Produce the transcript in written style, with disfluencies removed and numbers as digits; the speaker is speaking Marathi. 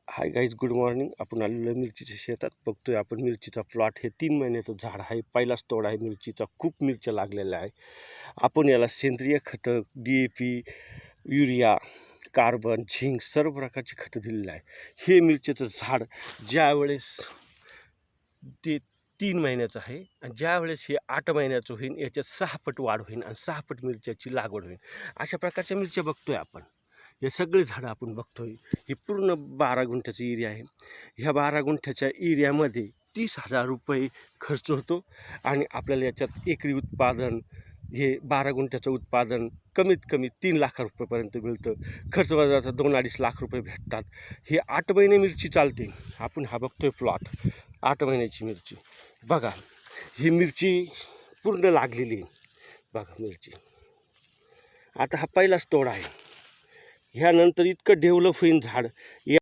Hi guys, good morning. आपण आलेलो मिरचीच्या शेतात बघतोय. आपण मिरचीचा प्लॉट हे 3 महिन्याचं झाड आहे. पहिलाच तोड आहे मिरचीचा. खूप मिरच्या लागलेल्या आहे. आपण याला सेंद्रिय खतं, DAP, युरिया, कार्बन, झिंक सर्व प्रकारची खतं दिलेली आहे. हे मिरचीचं झाड ज्यावेळेस ते 3 महिन्याचं आहे आणि ज्यावेळेस हे 8 महिन्याचं होईल याच्यात 6 पट वाढ होईल आणि 6 पट मिरच्याची लागवड होईल. अशा प्रकारच्या मिरच्या बघतोय आपण. हे सगळे झाडं आपण बघतोय. हे पूर्ण 12 गुंठ्याचा एरिया आहे. ह्या 12 गुंठ्याच्या एरियामध्ये 30,000 रुपये खर्च होतो आणि आपल्याला याच्यात एकरी उत्पादन हे 12 गुंठ्याचं उत्पादन कमीत कमी 3 लाख रुपयेपर्यंत मिळतं. खर्च वजाचा 2-2.5 लाख रुपये भेटतात. हे 8 महिने मिरची चालते. आपण हा बघतोय प्लॉट 8 महिन्याची मिरची. बघा, ही मिरची पूर्ण लागलेली आहे. बघा मिरची. आता हा पहिलाच तोड आहे. ह्यानंतर इतकं डेव्हलप होईन झाड.